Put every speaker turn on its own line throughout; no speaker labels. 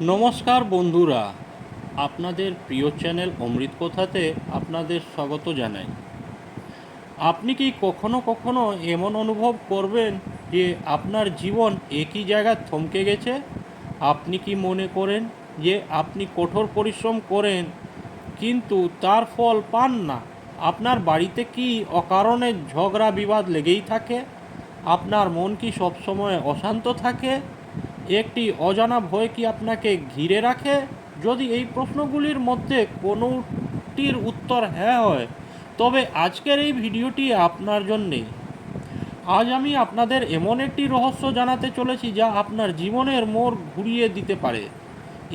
নমস্কার বন্ধুরা, আপনাদের প্রিয় চ্যানেল অমৃত কথাতে আপনাদের স্বাগত জানাই। আপনি কি কখনো কখনো এমন অনুভব করবেন যে আপনার জীবন একই জায়গায় থমকে গেছে? আপনি কি মনে করেন যে আপনি কঠোর পরিশ্রম করেন কিন্তু তার ফল পান না? আপনার বাড়িতে কি অকারণে ঝগড়া বিবাদ লেগেই থাকে? আপনার মন কি সবসময় অশান্ত থাকে? একটি অজানা ভয় কি আপনাকে ঘিরে রাখে? যদি এই প্রশ্নগুলির মধ্যে কোনোটির উত্তর হ্যাঁ হয়, তবে আজকের এই ভিডিওটি আপনার জন্যে। আজ আমি আপনাদের এমন একটি রহস্য জানাতে চলেছি যা আপনার জীবনের মোড় ঘুরিয়ে দিতে পারে।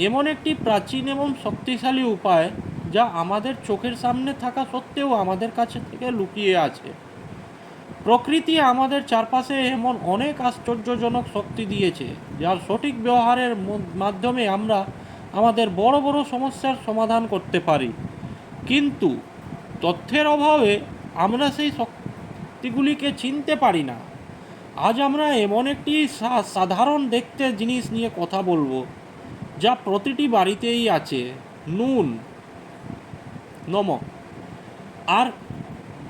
এমন একটি প্রাচীন এবং শক্তিশালী উপায় যা আমাদের চোখের সামনে থাকা সত্ত্বেও আমাদের কাছে থেকে লুকিয়ে আছে। প্রকৃতি আমাদের চারপাশে এমন অনেক আশ্চর্যজনক শক্তি দিয়েছে যার সঠিক ব্যবহারের মাধ্যমে আমরা আমাদের বড় বড় সমস্যার সমাধান করতে পারি। কিন্তু তথ্যের অভাবে আমরা সেই শক্তিগুলিকে চিনতে পারি না। আজ আমরা এমন একটি সাধারণ দেখতে জিনিস নিয়ে কথা বলবো যা প্রতিটি বাড়িতেই আছে: নুন, নমক। আর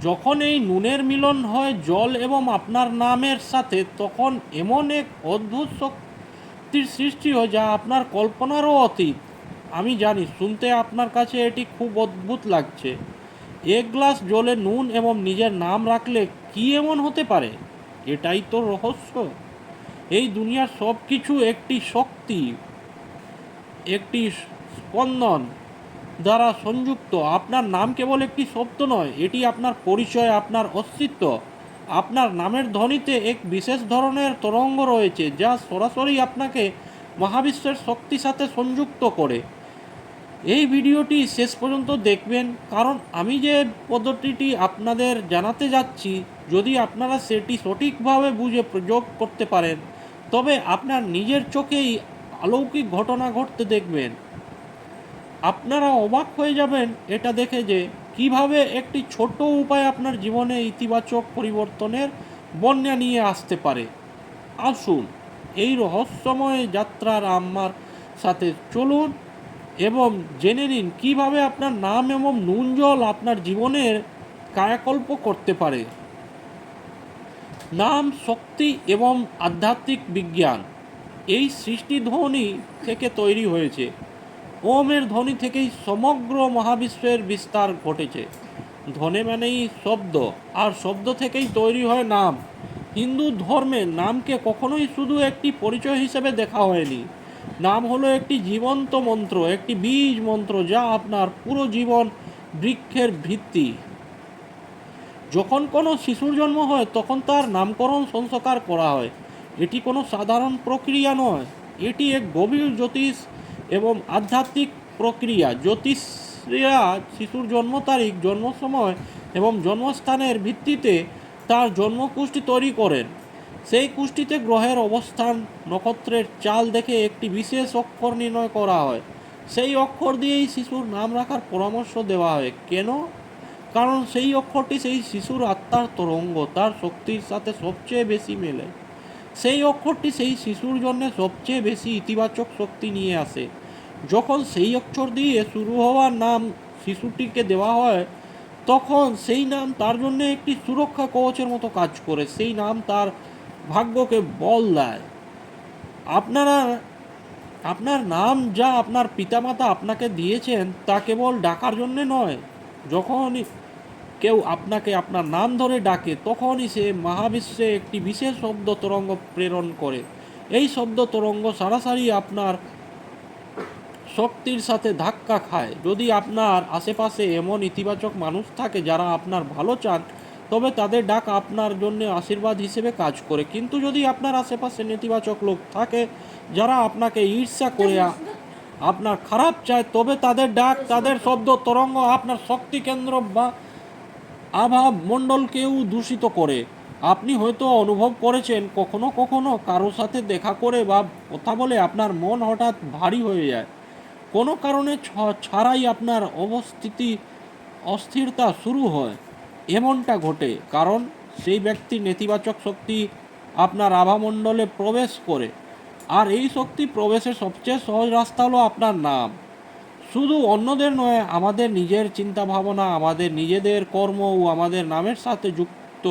যখন এই নুনের মিলন হয় জল এবং আপনার নামের সাথে, তখন এমন এক অদ্ভুত শক্তির সৃষ্টি হয় যা আপনার কল্পনারও অতীত। আমি জানি শুনতে আপনার কাছে এটি খুব অদ্ভুত লাগছে। এক গ্লাস জলে নুন এবং নিজের নাম রাখলে কি এমন হতে পারে? এটাই তো রহস্য। এই দুনিয়ার সব কিছু একটি শক্তি, একটি স্পন্দন দ্বারা সংযুক্ত। আপনার নাম কেবল একটি শব্দ নয়, এটি আপনার পরিচয়, আপনার অস্তিত্ব। আপনার নামের ধ্বনিতে এক বিশেষ ধরনের তরঙ্গ রয়েছে যা সরাসরি আপনাকে মহাবিশ্বের শক্তির সাথে সংযুক্ত করে। এই ভিডিওটি শেষ পর্যন্ত দেখবেন, কারণ আমি যে পদ্ধতিটি আপনাদের জানাতে যাচ্ছি, যদি আপনারা সেটি সঠিকভাবে বুঝে প্রয়োগ করতে পারেন, তবে আপনার নিজের চোখেই অলৌকিক ঘটনা ঘটতে দেখবেন। আপনারা অবাক হয়ে যাবেন এটা দেখে যে কিভাবে একটি ছোট উপায় আপনার জীবনে ইতিবাচক পরিবর্তনের বন্যা নিয়ে আসতে পারে। আসুন এই রহস্যময় যাত্রার আমার সাথে চলুন এবং জেনে নিন কিভাবে আপনার নাম এবং নুন জল আপনার জীবনের কায়াকল্প করতে পারে। নাম, শক্তি এবং আধ্যাত্মিক বিজ্ঞান এই সৃষ্টি ধ্বনি থেকে তৈরি হয়েছে। ওমের ধ্বনি থেকেই সমগ্র মহাবিশ্বের বিস্তার ঘটেছে। ধ্বনি মানেই শব্দ, আর শব্দ থেকেই তৈরি হয় নাম। হিন্দু ধর্মে নামকে কখনোই শুধু একটি পরিচয় হিসেবে দেখা হয়নি। নাম হলো একটি জীবন্ত মন্ত্র, একটি বীজ মন্ত্র যা আপনার পুরো জীবন বৃক্ষের ভিত্তি। যখন কোনো শিশুর জন্ম হয় তখন তার নামকরণ সংস্কার করা হয়। এটি কোনো সাধারণ প্রক্রিয়া নয়, এটি এক গভীর জ্যোতিষ এবং আধ্যাত্মিক প্রক্রিয়া। জ্যোতিষীরা শিশুর জন্ম তারিখ, জন্ম সময় এবং জন্মস্থানের ভিত্তিতে তার জন্মকুষ্ঠি তৈরি করেন। সেই কুষ্ঠিতে গ্রহের অবস্থান, নক্ষত্রের চাল দেখে একটি বিশেষ অক্ষর নির্ণয় করা হয়। সেই অক্ষর দিয়েই শিশুর নাম রাখার পরামর্শ দেওয়া হয়। কেন? কারণ সেই অক্ষরটি সেই শিশুর আত্মার তরঙ্গ, তার শক্তির সাথে সবচেয়ে বেশি মেলে। সেই অক্ষরটি সেই শিশুর জন্য সবচেয়ে বেশি ইতিবাচক শক্তি নিয়ে আসে। যখন সেই অক্ষর দিয়ে শুরু হওয়ার নাম শিশুটিকে দেওয়া হয়, তখন সেই নাম তার জন্য একটি সুরক্ষা কবচের মতো কাজ করে। সেই নাম তার ভাগ্যকে বল দেয়। আপনারা আপনার নাম যা আপনার পিতামাতা আপনাকে দিয়েছেন তা কেবল ডাকার জন্য নয়। যখনই কেউ আপনাকে আপনার নাম ধরে ডাকে, তখনই সে মহাবিশ্বে একটি বিশেষ শব্দ তরঙ্গ প্রেরণ করে। এই শব্দ তরঙ্গ সরাসরি আপনার শক্তির সাথে ধাক্কা খায়। যদি আপনার আশেপাশে এমন ইতিবাচক মানুষ থাকে যারা আপনার ভালো চান, তবে তাদের ডাক আপনার জন্য আশীর্বাদ হিসেবে কাজ করে। কিন্তু যদি আপনার আশেপাশে নেতিবাচক লোক থাকে যারা আপনাকে ঈর্ষা করে আপনার খারাপ চায়, তবে তাদের ডাক, তাদের শব্দ তরঙ্গ আপনার শক্তি কেন্দ্র বা আভা মণ্ডলকেও দূষিত করে। আপনি হয়তো অনুভব করেছেন কখনো কখনো কারো সাথে দেখা করে বা কথা বলে আপনার মন হঠাৎ ভারী হয়ে যায়। কোনো কারণে ছাড়াই আপনার অস্থিরতা শুরু হয়। এমনটা ঘটে কারণ সেই ব্যক্তির নেতিবাচক শক্তি আপনার আভামণ্ডলে প্রবেশ করে। আর এই শক্তি প্রবেশের সবচেয়ে সহজ রাস্তা হলো আপনার নাম। শুধু অন্যদের নয়, আমাদের নিজের চিন্তা ভাবনা, আমাদের নিজেদের কর্ম ও আমাদের নামের সাথে যুক্ত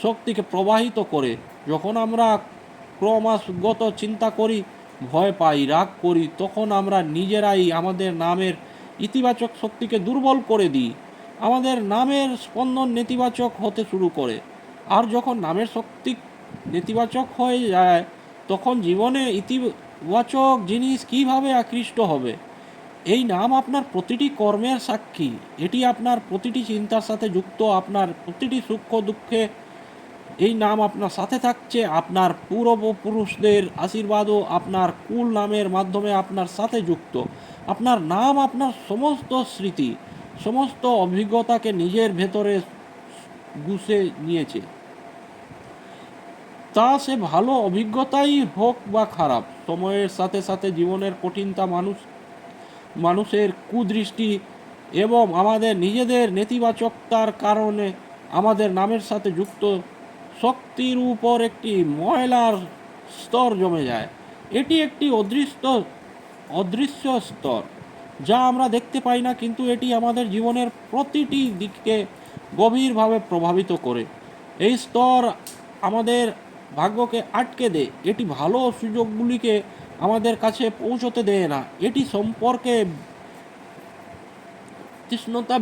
শক্তিকে প্রবাহিত করে। যখন আমরা ক্রমাগত চিন্তা করি, ভয় পাই, রাগ করি, তখন আমরা নিজেরাই আমাদের নামের ইতিবাচক শক্তিকে দুর্বল করে দিই। আমাদের নামের স্পন্দন নেতিবাচক হতে শুরু করে। আর যখন নামের শক্তি নেতিবাচক হয়ে যায়, তখন জীবনে ইতিবাচক জিনিস কীভাবে আকৃষ্ট হবে? এই নাম আপনার প্রতিটি কর্মের সাক্ষী। এটি আপনার প্রতিটি চিন্তার সাথে যুক্ত, আপনার প্রতিটি সুখ দুঃখে এই নাম আপনার সাথে থাকছে। আপনার পূর্বপুরুষদের আশীর্বাদও আপনার কুল নামের মাধ্যমে আপনার সাথে যুক্ত। আপনার নাম আপনার সমস্ত স্মৃতি, সমস্ত অভিজ্ঞতাকে নিজের ভেতরে গুছে নিয়েছে। তা সে ভালো অভিজ্ঞতাই হোক বা খারাপ। সময়ের সাথে সাথে জীবনের কঠিনতা, মানুষের কুদৃষ্টি এবং আমাদের নিজেদের নেতিবাচকতার কারণে আমাদের নামের সাথে যুক্ত শক্তির উপর একটি ময়লার স্তর জমে যায়। এটি একটি অদৃশ্য স্তর, যা আমরা দেখতে পাই না, কিন্তু এটি আমাদের জীবনের প্রতিটি দিককে গভীরভাবে প্রভাবিত করে। এই স্তর আমাদের ভাগ্যকে আটকে দেয়, এটি ভালো সুযোগগুলিকে আমাদের কাছে পৌঁছতে দেয় না, এটি সম্পর্কে তৃষ্ণতা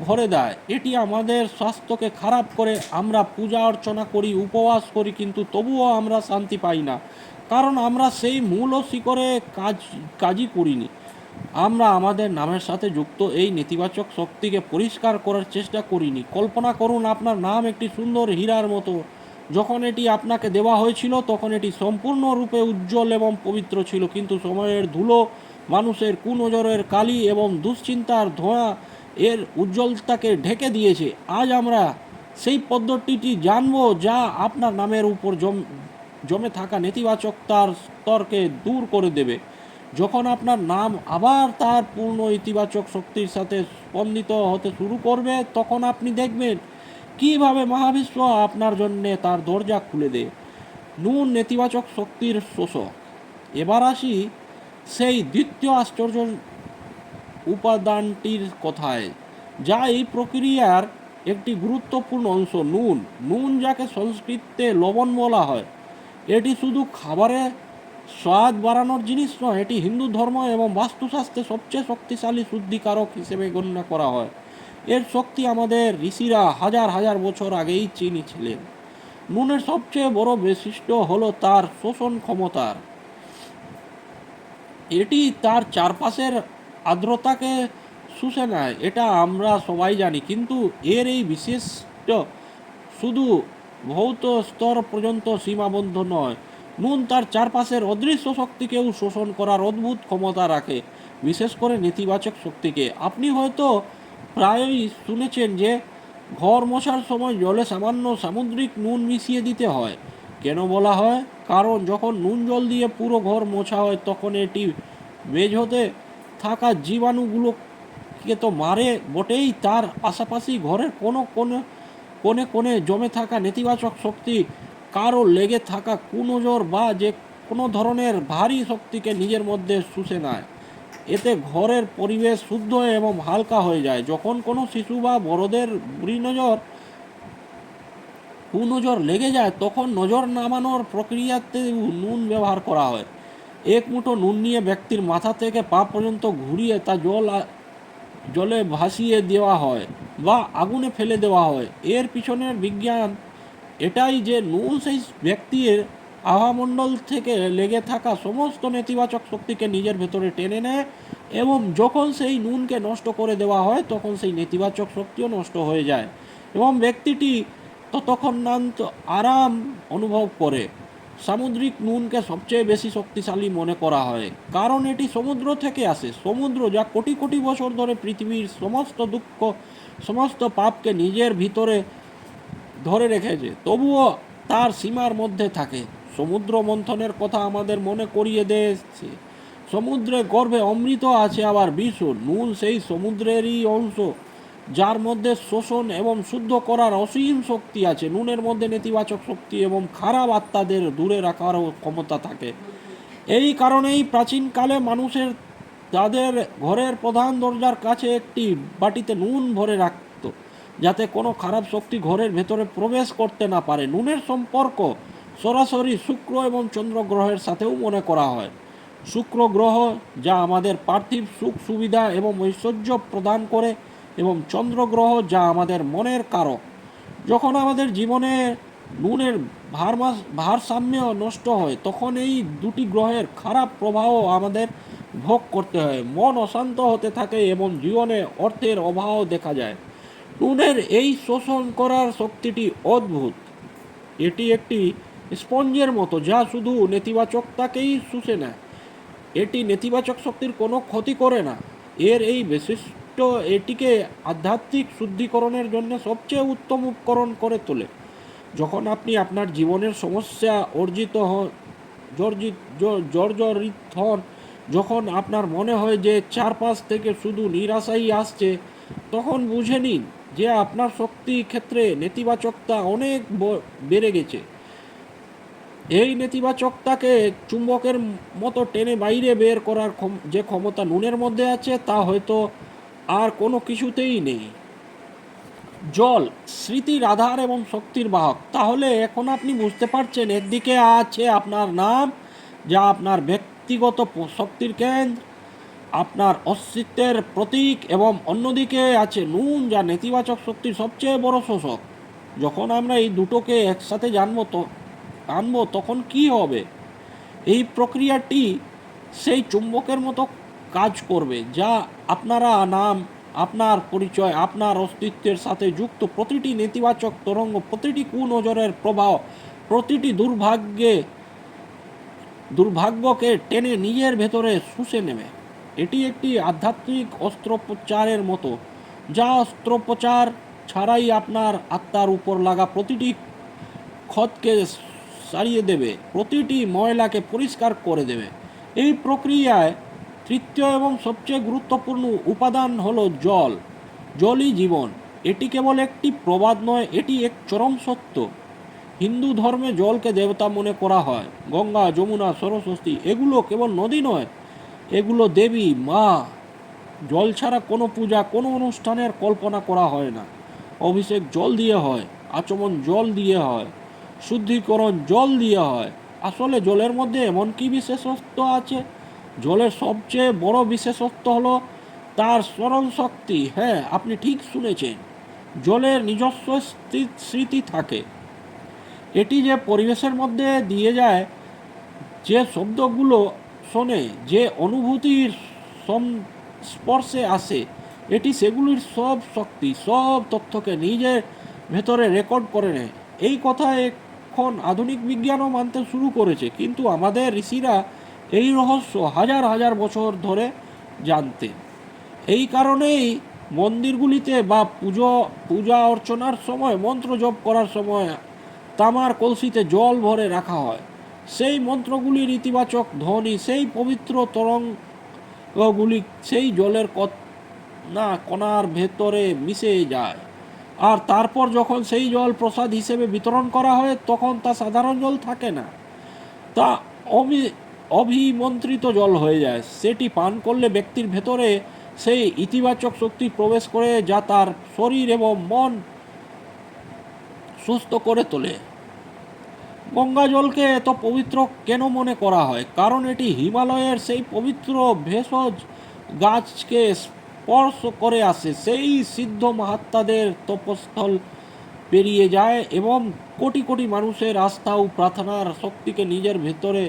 ভরে দেয়, এটি আমাদের স্বাস্থ্যকে খারাপ করে। আমরা পূজা অর্চনা করি, উপবাস করি, কিন্তু তবুও আমরা শান্তি পাই না, কারণ আমরা সেই মূল ও শিকড়ে কাজই করিনি। আমরা আমাদের নামের সাথে যুক্ত এই নেতিবাচক শক্তিকে পরিষ্কার করার চেষ্টা করিনি। কল্পনা করুন, আপনার নাম একটি সুন্দর হীরার মতো। যখন এটি আপনাকে দেওয়া হয়েছিল, তখন এটি সম্পূর্ণরূপে উজ্জ্বল এবং পবিত্র ছিল, কিন্তু সময়ের ধুলো, মানুষের কুনজরের কালি এবং দুশ্চিন্তার ধোঁয়া এর উজ্জ্বলতাকে ঢেকে দিয়েছে। আজ আমরা সেই পদ্ধতিটি জানব, যা আপনার নামের উপর জমে থাকা নেতিবাচকতার স্তরকে দূর করে দেবে। যখন আপনার নাম আবার তার পূর্ণ ইতিবাচক শক্তির সাথে স্পন্দিত হতে শুরু করবে, তখন আপনি দেখবেন কীভাবে মহাবিশ্ব আপনার জন্যে তার দরজা খুলে দেয়। নুন নেতিবাচক শক্তির শোষক। এবার আসি সেই দ্বিতীয় আশ্চর্য উপাদানটির কথায়, যা এই প্রক্রিয়ার একটি গুরুত্বপূর্ণ অংশ। নুন। নুন, যাকে সংস্কৃতে লবণ বলা হয়, এটি শুধু খাবারে স্বাদ বাড়ানোর জিনিস নয়, এটি হিন্দু ধর্ম এবং বাস্তুশাস্ত্রে সবচেয়ে শক্তিশালী শুদ্ধিকারক হিসেবে গণ্য করা হয়। এর শক্তি আমাদের ঋষিরা হাজার হাজার বছর আগেই চিনেছিলেন। নুনের সবচেয়ে বড় বৈশিষ্ট্য হলো তার শোষণ ক্ষমতার। এটি তার চারপাশের আর্দ্রতাকে শুষে নেয়, এটা আমরা সবাই জানি, কিন্তু এর এই বিশিষ্ট শুধু ভৌত স্তর পর্যন্ত সীমাবদ্ধ নয়। নুন তার চারপাশের অদৃশ্য শক্তিকেও শোষণ করার অদ্ভুত ক্ষমতা রাখে, বিশেষ করে নেতিবাচক শক্তিকে। আপনি হয়তো প্রায়ই শুনেছেন যে ঘর মোছার সময় জলে সামান্য সামুদ্রিক নুন মিশিয়ে দিতে হয়। কেন বলা হয়? কারণ যখন নুন জল দিয়ে পুরো ঘর মোছা হয়, তখন এটি মেঝেতে থাকা জীবাণুগুলোকে তো মারে বটেই, তার পাশাপাশি ঘরের কোণে কোণে জমে থাকা নেতিবাচক শক্তি, কারো লেগে থাকা কুনজর বা যে কোনো ধরনের ভারী শক্তিকে নিজের মধ্যে শুষে নেয়। এতে ঘরের পরিবেশ শুদ্ধ এবং হালকা হয়ে যায়। যখন কোনো শিশু বা বড়দের কুনজর লেগে যায়, তখন নজর নামানোর প্রক্রিয়াতে নুন ব্যবহার করা হয়। এক মুঠো নুন নিয়ে ব্যক্তির মাথা থেকে পা পর্যন্ত ঘুরিয়ে তা জলে ভাসিয়ে দেওয়া হয় বা আগুনে ফেলে দেওয়া হয়। এর পিছনের বিজ্ঞান এটাই যে নুন সেই ব্যক্তির আভামণ্ডল থেকে লেগে থাকা সমস্ত নেতিবাচক শক্তিকে নিজের ভেতরে টেনে নেয়, এবং যখন সেই নুনকে নষ্ট করে দেওয়া হয়, তখন সেই নেতিবাচক শক্তিও নষ্ট হয়ে যায় এবং ব্যক্তিটি ততক্ষণান্ত আরাম অনুভব করে। সামুদ্রিক নুনকে সবচেয়ে বেশি শক্তিশালী মনে করা হয়, কারণ এটি সমুদ্র থেকে আসে। সমুদ্র, যা কোটি কোটি বছর ধরে পৃথিবীর সমস্ত দুঃখ, সমস্ত পাপকে নিজের ভিতরে ধরে রেখেছে, তবুও তার সীমার মধ্যে থাকে। সমুদ্র মন্থনের কথা আমাদের মনে করিয়ে দিয়েছে। সমুদ্রের গর্ভে অমৃত আছে, আবার বিষ। নুন সেই সমুদ্রেরই অংশ, যার মধ্যে শোষণ এবং শুদ্ধ করার অসীম শক্তি আছে। নুনের মধ্যে নেতিবাচক শক্তি এবং খারাপ আত্মাদের দূরে রাখারও ক্ষমতা থাকে। এই কারণেই প্রাচীনকালে মানুষের তাদের ঘরের প্রধান দরজার কাছে একটি বাটিতে নুন ভরে রাখত, যাতে কোনো খারাপ শক্তি ঘরের ভেতরে প্রবেশ করতে না পারে। নুনের সম্পর্ক সরাসরি শুক্র এবং চন্দ্র গ্রহের সাথেও মনে করা হয়। শুক্র গ্রহ যা আমাদের পার্থিব সুখ সুবিধা এবং ঐশ্বর্য প্রদান করে, এবং চন্দ্র গ্রহ যা আমাদের মনের কারক। যখন আমাদের জীবনে নুনের ভারসাম্য নষ্ট হয়, তখন এই দুটি গ্রহের খারাপ প্রভাব আমাদের ভোগ করতে হয়। মন অশান্ত হতে থাকে এবং জীবনে অর্থের অভাব দেখা যায়। নুনের এই শোষণ করার শক্তিটি অদ্ভুত। এটি একটি স্পঞ্জের মতো, যা শুধু নেতিবাচকতাকেই শুষে নেয়। এটি নেতিবাচক শক্তির কোনো ক্ষতি করে না। এর এই বৈশিষ্ট্য এটিকে আধ্যাত্মিক শুদ্ধিকরণের জন্য সবচেয়ে উত্তম উপকরণ করে তোলে। যখন আপনি আপনার জীবনের সমস্যা জর্জরিত হন, যখন আপনার মনে হয় যে চারপাশ থেকে শুধু নিরাশাই আসছে, তখন বুঝে নিন যে আপনার শক্তি ক্ষেত্রে নেতিবাচকতা অনেক বেড়ে গেছে। এই নেতিবাচকতাকে চুম্বকের মতো টেনে বাইরে বের করার যে ক্ষমতা নুনের মধ্যে আছে, তা হয়তো আর কোনো কিছুতেই নেই। জল স্মৃতির আধার এবং শক্তির বাহক। তাহলে এখন আপনি বুঝতে পারছেন, একদিকে আছে আপনার নাম, যা আপনার ব্যক্তিগত শক্তির কেন্দ্র, আপনার অস্তিত্বের প্রতীক, এবং অন্যদিকে আছে নুন, যা নেতিবাচক শক্তির সবচেয়ে বড় শোষক। যখন আমরা এই দুটোকে একসাথে আনবো, তখন কি হবে? এই প্রক্রিয়াটি সেই চুম্বকের মতো কাজ করবে, যা আপনারা নাম, আপনার পরিচয়, আপনার অস্তিত্বের সাথে যুক্ত প্রতিটি নেতিবাচক তরঙ্গ, প্রতিটি কুনজরের প্রভাব, প্রতিটি দুর্ভাগ্যকে টেনে নিজের ভেতরে শুষে নেবে। এটি একটি আধ্যাত্মিক অস্ত্রোপচারের মতো, যা অস্ত্রোপচার ছাড়াই আপনার আত্মার উপর লাগা প্রতিটি ক্ষতকে সারিয়ে দেবে, প্রতিটি ময়লাকে পরিষ্কার করে দেবে। এই প্রক্রিয়ায় তৃতীয় এবং সবচেয়ে গুরুত্বপূর্ণ উপাদান হলো জল। জলই জীবন। এটি কেবল একটি প্রবাদ নয়, এটি এক চরম সত্য। হিন্দু ধর্মে জলকে দেবতা মনে করা হয়। গঙ্গা, যমুনা, সরস্বতী এগুলো কেবল নদী নয়, এগুলো দেবী, মা। জল ছাড়া কোনো পূজা, কোনো অনুষ্ঠানের কল্পনা করা হয় না। অভিষেক জল দিয়ে হয়, আচমন জল দিয়ে হয়, শুদ্ধিকরণ জল দিয়ে হয়। আসলে জলের মধ্যে এমন কি বিশেষত্ব আছে? জলের সবচেয়ে বড় বিশেষত্ব হলো তার স্মরণ শক্তি। হ্যাঁ, আপনি ঠিক শুনেছেন, জলের নিজস্ব স্মৃতি থাকে। এটি যে পরিবেশের মধ্যে দিয়ে যায়, যে শব্দগুলো শোনে, যে অনুভূতির সংস্পর্শে আসে, এটি সেগুলির সব শক্তি, সব তথ্যকে নিজের ভেতরে রেকর্ড করে নেয়। এই কথা এখন আধুনিক বিজ্ঞানও মানতে শুরু করেছে, কিন্তু আমাদের ঋষিরা এই রহস্য হাজার হাজার বছর ধরে জানতেন। এই কারণেই মন্দিরগুলিতে বা পূজা অর্চনার সময়, মন্ত্র জপ করার সময় তামার কলসিতে জল ভরে রাখা হয়। সেই মন্ত্রগুলির ইতিবাচক ধ্বনি সেই পবিত্র তরঙ্গগুলি সেই জলের কণার ভেতরে মিশে যায়। আর তারপর যখন সেই জল প্রসাদ হিসেবে বিতরণ করা হয়, তখন তা সাধারণ জল থাকে না, তা অভিমন্ত্রিত জল হয়ে যায়। সেটি পান করলে ব্যক্তির ভেতরে সেই ইতিবাচক শক্তি প্রবেশ করে, যা তার শরীর এবং মন সুস্থ করে তোলে। গঙ্গা জলকে এত পবিত্র কেন মনে করা হয়? কারণ এটি হিমালয়ের সেই পবিত্র ভেষজ গাছকে স্পর্শ করে আসে, সেই সিদ্ধ মহাত্মাদের তপস্থল পেরিয়ে যায় এবং কোটি কোটি মানুষের আস্থা ও প্রার্থনার শক্তিকে নিজের ভেতরে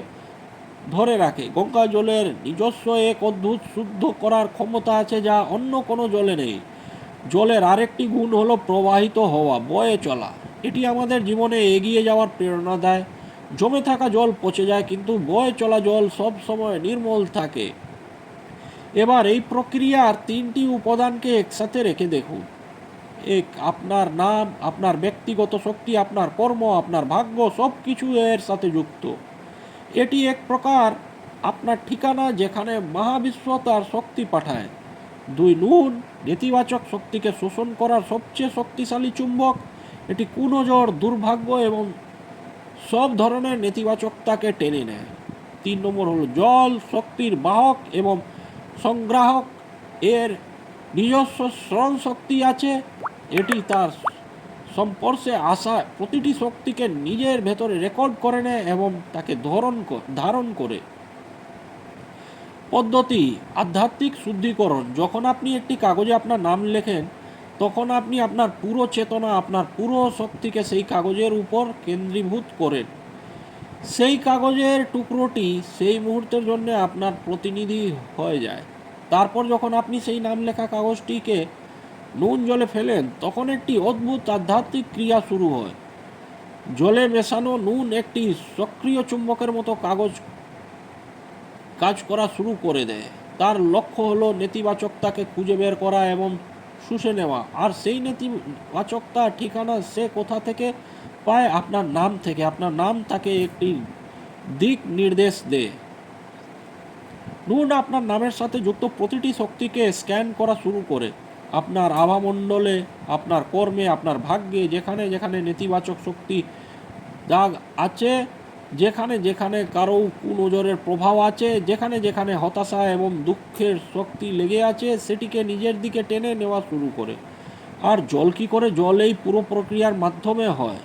ধরে রাখে। গঙ্গা জলের নিজস্ব এক অদ্ভুত শুদ্ধ করার ক্ষমতা আছে, যা অন্য কোনো জলে নেই। জলের আরেকটি গুণ হলো প্রবাহিত হওয়া, বয়ে চলা। এটি আমাদের জীবনে এগিয়ে যাওয়ার প্রেরণা দেয়। জমে থাকা জল পচে যায়, কিন্তু বয়ে চলা জল সব সময় নির্মল থাকে। এবার এই প্রক্রিয়ার তিনটি উপাদানকে একসাথে রেখে দেখুন। এক, আপনার নাম, আপনার ব্যক্তিগত শক্তি, আপনার কর্ম, আপনার ভাগ্য, সব কিছু এর সাথে যুক্ত। এটি এক প্রকার আপনার ঠিকানা, যেখানে মহাবিশ্ব তার শক্তি পাঠায়। দুই, নুন নেতিবাচক শক্তিকে শোষণ করার সবচেয়ে শক্তিশালী চুম্বক। এটি কুনজর, দুর্ভাগ্য এবং সব ধরনের নেতিবাচকতাকে টেনে নেয়। 3 নম্বর হলো জল শক্তির বাহক এবং সংগ্রাহক। এর নিজস্ব স্মরণ শক্তি আছে। এটি তার সংস্পর্শে আসা প্রতিটি শক্তিকে নিজের ভেতরে রেকর্ড করে নেয় এবং তাকে ধারণ করে। পদ্ধতি আধ্যাত্মিক শুদ্ধিকরণ। যখন আপনি একটি কাগজে আপনার নাম লেখেন, তখন আপনি আপনার পুরো চেতনা, আপনার পুরো শক্তিকে সেই কাগজের উপর কেন্দ্রীভূত করেন। সেই কাগজের টুকরোটি সেই মুহূর্তের জন্য আপনার প্রতিনিধি হয়ে যায়। তারপর যখন আপনি সেই নাম লেখা কাগজটিকে নুন জলে ফেলেন, তখন একটি অদ্ভুত আধ্যাত্মিক ক্রিয়া শুরু হয়। জলে মেশানো নুন একটি সক্রিয় চুম্বকের মতো কাজ করা শুরু করে দেয়। তার লক্ষ্য হলো নেতিবাচকতাকে খুঁজে বের করা এবং শুষে নেওয়া। আর সেই নেতিবাচকতা ঠিকানা সে কোথা থেকে পায়? আপনার নাম থেকে। আপনার নাম তাকে একটি দিক নির্দেশ দেয়। নুন আপনার নামের সাথে যুক্ত প্রতিটি শক্তিকে স্ক্যান করা শুরু করে। আপনার আভামণ্ডলে, আপনার কর্মে, আপনার ভাগ্যে যেখানে যেখানে নেতিবাচক শক্তি দাগ আছে, যেখানে যেখানে কারো কুনজরের প্রভাব আছে, যেখানে যেখানে হতাশা এবং দুঃখের শক্তি লেগে আছে, সেটিকে নিজের দিকে টেনে নেওয়া শুরু করে। আর জল কী করে? জল এই পুরো প্রক্রিয়ার মাধ্যমে হয়।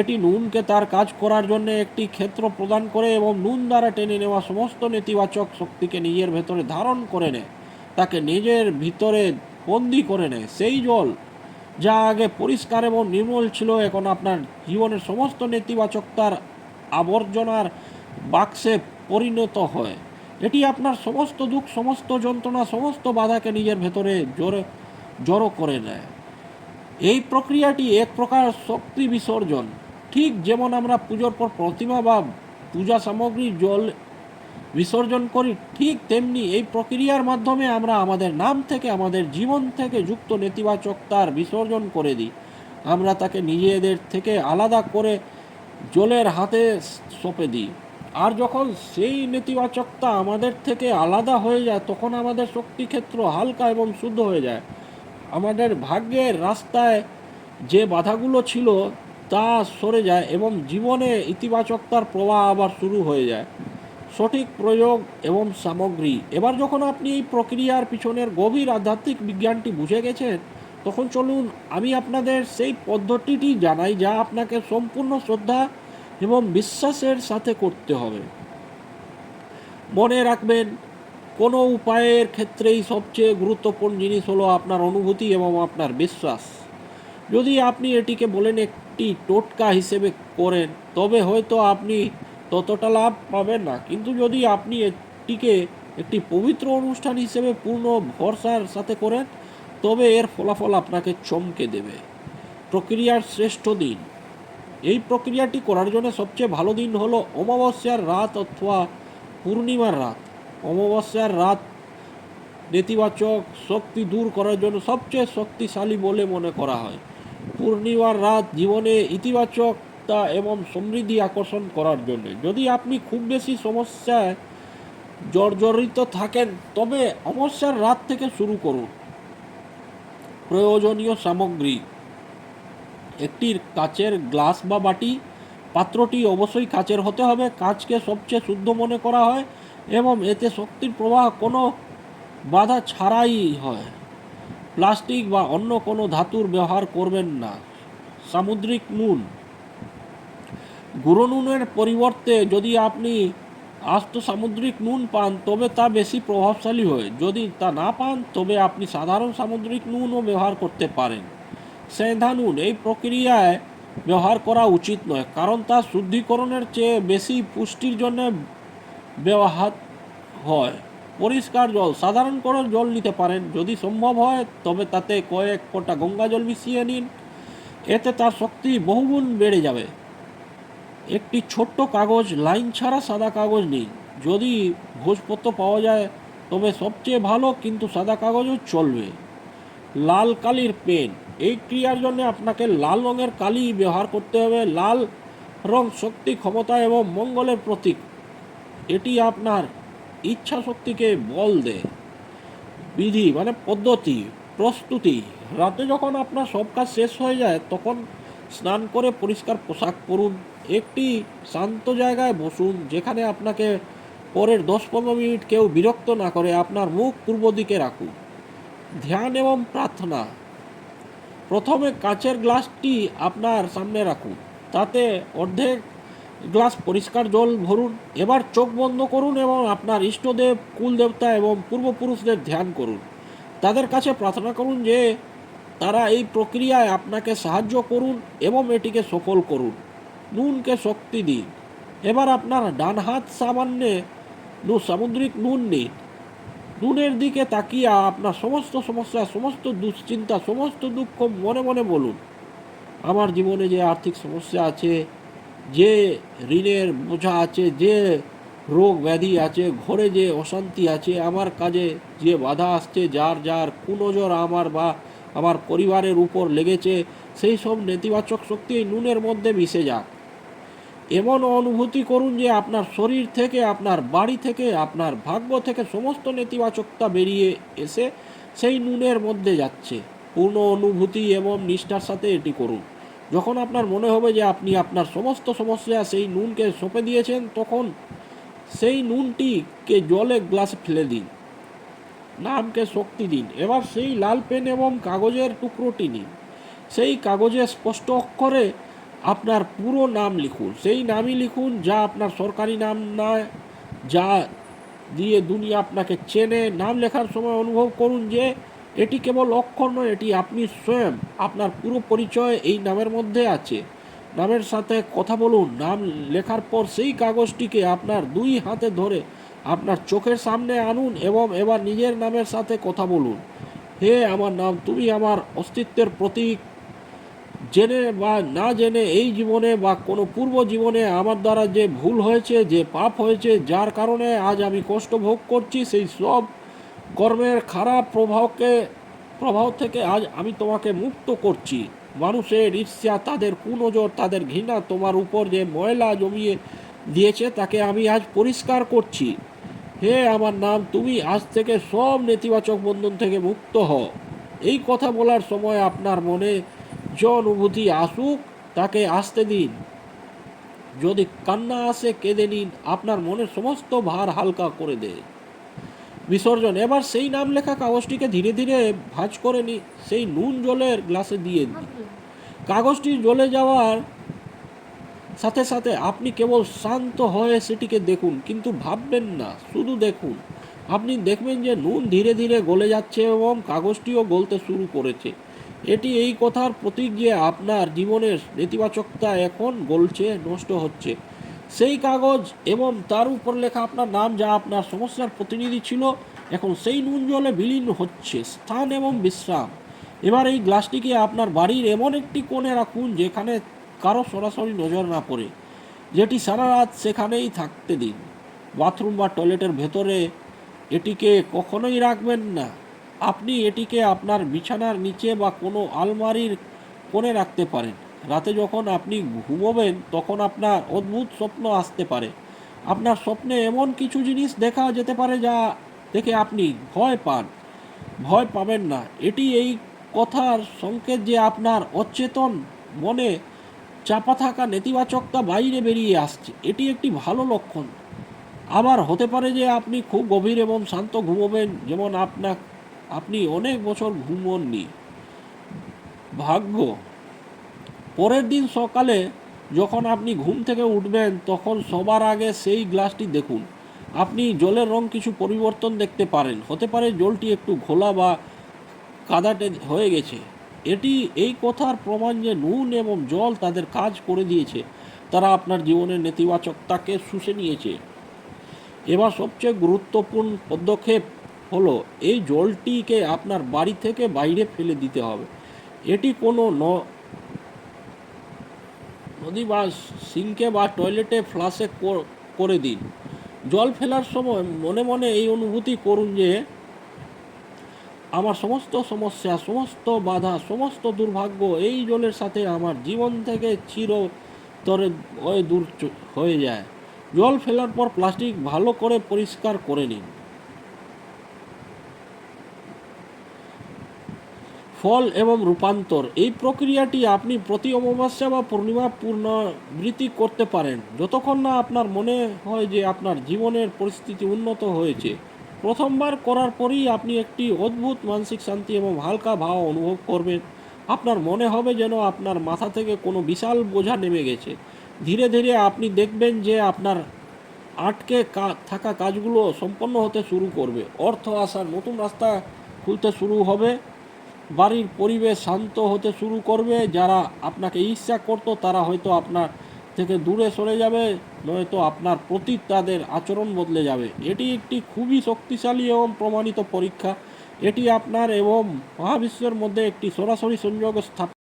এটি নুনকে তার কাজ করার জন্য একটি ক্ষেত্র প্রদান করে এবং নুন দ্বারা টেনে নেওয়া সমস্ত নেতিবাচক শক্তিকে নিজের ভেতরে ধারণ করে নেয়, তাকে নিজের ভিতরে বন্দি করে নেয়। সেই জল যা আগে পরিষ্কার এবং নির্মল ছিল, এখন আপনার জীবনের সমস্ত নেতিবাচকতার আবর্জনার বাক্সে পরিণত হয়। এটি আপনার সমস্ত দুঃখ, সমস্ত যন্ত্রণা, সমস্ত বাধাকে নিজের ভেতরে জড়ো করে নেয়। এই প্রক্রিয়াটি এক প্রকার শক্তি বিসর্জন। ঠিক যেমন আমরা পুজোর পর প্রতিমা বা পূজা সামগ্রী জল বিসর্জন করি, ঠিক তেমনি এই প্রক্রিয়ার মাধ্যমে আমরা আমাদের নাম থেকে, আমাদের জীবন থেকে যুক্ত নেতিবাচকতার বিসর্জন করে দিই। আমরা তাকে নিজেদের থেকে আলাদা করে জলের হাতে সঁপে দিই। আর যখন সেই নেতিবাচকতা আমাদের থেকে আলাদা হয়ে যায়, তখন আমাদের শক্তিক্ষেত্র হালকা এবং শুদ্ধ হয়ে যায়। আমাদের ভাগ্যের রাস্তায় যে বাধাগুলো ছিল তা সরে যায় এবং জীবনে ইতিবাচকতার প্রবাহ আবার শুরু হয়ে যায়। সঠিক প্রয়োগ এবং সামগ্রী। এবার যখন আপনি এই প্রক্রিয়ার পিছনের গভীর আধ্যাত্মিক বিজ্ঞানটি বুঝে গেছেন, তখন চলুন আমি আপনাদের সেই পদ্ধতিটি জানাই, যা আপনাকে সম্পূর্ণ শ্রদ্ধা এবং বিশ্বাসের সাথে করতে হবে। মনে রাখবেন, কোনো উপায়ের ক্ষেত্রেই সবচেয়ে গুরুত্বপূর্ণ জিনিস হলো আপনার অনুভূতি এবং আপনার বিশ্বাস। যদি আপনি এটিকে বলেন একটি টোটকা হিসেবে করেন, তবে হয়তো আপনি ততটা লাভ পাবেন না। কিন্তু যদি আপনি এটিকে একটি পবিত্র অনুষ্ঠান হিসেবে পূর্ণ ভরসার সাথে করেন, তবে এর ফলাফল আপনাকে চমকে দেবে। প্রক্রিয়ার শ্রেষ্ঠ দিন। এই প্রক্রিয়াটি করার জন্য সবচেয়ে ভালো দিন হলো অমাবস্যার রাত অথবা পূর্ণিমার রাত। অমাবস্যার রাত নেতিবাচক শক্তি দূর করার জন্য সবচেয়ে শক্তিশালী বলে মনে করা হয়। পূর্ণিমার রাত জীবনে ইতিবাচকতা এবং সমৃদ্ধি আকর্ষণ করার জন্য। যদি আপনি খুব বেশি সমস্যায় জর্জরিত থাকেন, তবে অমাবস্যার রাত থেকে শুরু করুন। প্রয়োজনীয় সামগ্রী: একটি কাচের গ্লাস বা বাটি। পাত্রটি অবশ্যই কাচের হতে হবে। কাচকে সবচেয়ে শুদ্ধ মনে করা হয় এবং এতে শক্তির প্রবাহ কোনো বাধা ছাড়াই হয়। প্লাস্টিক বা অন্য কোনো ধাতুর ব্যবহার করবেন না। সামুদ্রিক নুন। গুঁড়ো নুনের পরিবর্তে যদি আপনি আস্ত সামুদ্রিক নুন পান, তবে তা বেশি প্রভাবশালী হয়। যদি তা না পান, তবে আপনি সাধারণ সামুদ্রিক নুনও ব্যবহার করতে পারেন। সেঁধা নুন এই প্রক্রিয়ায় ব্যবহার করা উচিত নয়, কারণ তা শুদ্ধিকরণের চেয়ে বেশি পুষ্টির জন্য ব্যবহার হয়। পরিষ্কার জল। সাধারণ করে জল নিতে পারেন। যদি সম্ভব হয়, তবে তাতে কয়েক ফোঁটা গঙ্গা জল মিশিয়ে নিন। এতে তার শক্তি বহুগুণ বেড়ে যাবে। একটি ছোট্ট কাগজ, লাইন ছাড়া সাদা কাগজ নিন। যদি ভোজপত্র পাওয়া যায় তবে সবচেয়ে ভালো, কিন্তু সাদা কাগজও চলবে। লাল কালির পেন। এই ক্রিয়ার জন্য আপনাকে লাল রঙের কালি ব্যবহার করতে হবে। লাল রং শক্তি, ক্ষমতা এবং মঙ্গলের প্রতীক। এটি আপনার ইচ্ছা শক্তিকে বল দেয়। বিধি পদ্ধতি, প্রস্তুতি। রাতে যখন আপনার সব কাজ শেষ হয়ে যায়, তখন স্নান করে পরিষ্কার পোশাক পরুন। একটি শান্ত জায়গায় বসুন, যেখানে আপনাকে পরের 10-15 মিনিট কেউ বিরক্ত না করে আপনার মুখ পূর্ব দিকে রাখুন। ধ্যান এবং প্রার্থনা। প্রথমে কাচের গ্লাসটি আপনার সামনে রাখুন, তাতে অর্ধেক গ্লাস পরিষ্কার জল ভরুন। এবার চোখ বন্ধ করুন এবং আপনার ইষ্টদেব, কুলদেবতা এবং পূর্বপুরুষদের ধ্যান করুন। তাদের কাছে প্রার্থনা করুন যে তারা এই প্রক্রিয়ায় আপনাকে সাহায্য করুন এবং এটিকে সফল করুন। নুনকে শক্তি দিন। এবার আপনার ডান হাত সামান্যে সামুদ্রিক নুন নিন। নুনের দিকে তাকিয়ে আপনার সমস্ত সমস্যা, সমস্ত দুশ্চিন্তা, সমস্ত দুঃখ মনে মনে বলুন, আমার জীবনে যে আর্থিক সমস্যা আছে, যে ঋণের বোঝা আছে, যে রোগ ব্যাধি আছে, ঘরে যে অশান্তি আছে, আমার কাজে যে বাধা আসছে, যার যার কুনজর আমার বা আমার পরিবারের উপর লেগেছে, সেই সব নেতিবাচক শক্তি এই নুনের মধ্যে মিশে যাক। এমন অনুভূতি করুন যে আপনার শরীর থেকে, আপনার বাড়ি থেকে, আপনার ভাগ্য থেকে সমস্ত নেতিবাচকতা বেরিয়ে এসে সেই নুনের মধ্যে যাচ্ছে। পূর্ণ অনুভূতি এবং নিষ্ঠার সাথে এটি করুন। যখন আপনার মনে হবে যে আপনি আপনার সমস্ত সমস্যা সেই নুনকে সঁপে দিয়েছেন, তখন সেই নুনটিকে জলে গ্লাসে ফেলে দিন। নামকে শক্তি দিন। এবার সেই লাল পেন এবং কাগজের টুকরোটি নিন। সেই কাগজে স্পষ্ট অক্ষরে আপনার পুরো নাম লিখুন। সেই নামই লিখুন, যা আপনার সরকারি নাম নয়, যা দিয়ে দুনিয়া আপনাকে চেনে। নাম লেখার সময় অনুভব করুন যে এটি কেবল অক্ষর নয়, এটি আপনি স্বয়ং। আপনার পুরো পরিচয় এই নামের মধ্যে আছে। নামের সাথে কথা বলুন। নাম লেখার পর সেই কাগজটিকে আপনার 2 হাতে ধরে আপনার চোখের সামনে আনুন এবং এবার নিজের নামের সাথে কথা বলুন। হে আমার নাম, তুমি আমার অস্তিত্বের প্রতীক। জেনে বা না জেনে এই জীবনে বা কোনো পূর্ব জীবনে আমার দ্বারা যে ভুল হয়েছে, যে পাপ হয়েছে, যার কারণে আজ আমি কষ্ট ভোগ করছি, সেই সব কর্মের খারাপ প্রভাব থেকে আজ আমি তোমাকে মুক্ত করছি। মানুষের ঈর্ষা, তাদের কুনজর, তাদের ঘৃণা, তোমার উপর যে ময়লা জমিয়ে দিয়েছে, তাকে আমি আজ পরিষ্কার করছি। হে আমার নাম, তুমি আজ থেকে সব নেতিবাচক বন্ধন থেকে মুক্ত হও। এই কথা বলার সময় আপনার মনে যে অনুভূতি আসুক তাকে আসতে দিন। যদি কান্না আসে, কেঁদে নিন। আপনার মনের সমস্ত ভার হালকা করে দেয়। বিসর্জন। এবার সেই নাম লেখা কাগজটিকে ধীরে ধীরে ভাঁজ করে সেই নুন জলের গ্লাসে দিয়ে দিন। কাগজটি জ্বলে যাওয়ার সাথে সাথে আপনি কেবল শান্ত হয়ে সেটিকে দেখুন, কিন্তু ভাববেন না, শুধু দেখুন। আপনি দেখবেন যে নুন ধীরে ধীরে গলে যাচ্ছে এবং কাগজটিও গলতে শুরু করেছে। এটি এই কথার প্রতীক যে আপনার জীবনের নেতিবাচকতা এখন গলছে, নষ্ট হচ্ছে। সেই কাগজ এবং তার উপর লেখা আপনার নাম, যা আপনার সমস্যার প্রতিনিধি ছিল, এখন সেই নুন জলে বিলীন হচ্ছে। স্থান এবং বিশ্রাম। এবার এই গ্লাসটিকে আপনার বাড়ির এমন একটি কোণে রাখুন যেখানে কারো সরাসরি নজর না পড়ে, যেটি সারা রাত সেখানেই থাকতে দিন। বাথরুম বা টয়লেটের ভেতরে এটিকে কখনোই রাখবেন না। আপনি এটিকে আপনার বিছানার নিচে বা কোনো আলমারির কোণে রাখতে পারেন। রাতে যখন আপনি ঘুমোবেন, তখন আপনার অদ্ভুত স্বপ্ন আসতে পারে। আপনার স্বপ্নে এমন কিছু জিনিস দেখা যেতে পারে যা দেখে আপনি ভয় পান। ভয় পাবেন না। এটি এই কথার সংকেত যে আপনার অচেতন মনে চাপা থাকা নেতিবাচকতা বাইরে বেরিয়ে আসছে। এটি একটি ভালো লক্ষণ। আবার হতে পারে যে আপনি খুব গভীর এবং শান্ত ঘুমোবেন, যেমন আপনি অনেক বছর ঘুমোননি। ভাগ্য। পরের দিন সকালে যখন আপনি ঘুম থেকে উঠবেন, তখন সবার আগে সেই গ্লাসটি দেখুন। আপনি জলের রং কিছু পরিবর্তন দেখতে পারেন। হতে পারে জলটি একটু ঘোলা বা কাদাটে হয়ে গেছে। এটি এই কথার প্রমাণ যে নুন এবং জল তাদের কাজ করে দিয়েছে। তারা আপনার জীবনের নেতিবাচকতাকে শুষে নিয়েছে। এবার সবচেয়ে গুরুত্বপূর্ণ পদক্ষেপ হলো এই জলটিকে আপনার বাড়ি থেকে বাইরে ফেলে দিতে হবে। এটি কোনো নদী বা সিঙ্কে বা টয়লেটে ফ্লাশে করে দিন। জল ফেলার সময় মনে মনে এই অনুভূতি করুন যে আমার সমস্ত সমস্যা, সমস্ত বাধা, সমস্ত দুর্ভাগ্য এই জলের সাথে আমার জীবন থেকে চিরতরে দূর হয়ে যায়। জল ফেলার পর প্লাস্টিক ভালো করে পরিষ্কার করে নিন। ফল এবং রূপান্তর এই প্রক্রিয়াটি আপনি প্রতি অমাবস্যা বা পূর্ণিমা পুনরাবৃত্তি করতে পারেন যতক্ষণ না আপনার মনে হয় যে আপনার জীবনের পরিস্থিতি উন্নত হয়েছে। প্রথমবার করার পরেই আপনি একটি অদ্ভুত মানসিক শান্তি এবং হালকা ভাব অনুভব করবেন। আপনার মনে হবে যেন আপনার মাথা থেকে কোনো বিশাল বোঝা নেমে গেছে। ধীরে ধীরে আপনি দেখবেন যে আপনার আটকে থাকা কাজগুলো সম্পন্ন হতে শুরু করবে, অর্থ আসার নতুন রাস্তা খুলতে শুরু হবে, বাড়ির পরিবেশ শান্ত হতে শুরু করবে। যারা আপনাকে ঈর্ষা করতো তারা হয়তো আপনার থেকে দূরে সরে যাবে, নয়তো আপনার প্রতি তাদের আচরণ বদলে যাবে। এটি একটি খুবই শক্তিশালী এবং প্রমাণিত পরীক্ষা। এটি আপনার এবং মহাবিশ্বের মধ্যে একটি সরাসরি সংযোগ স্থাপন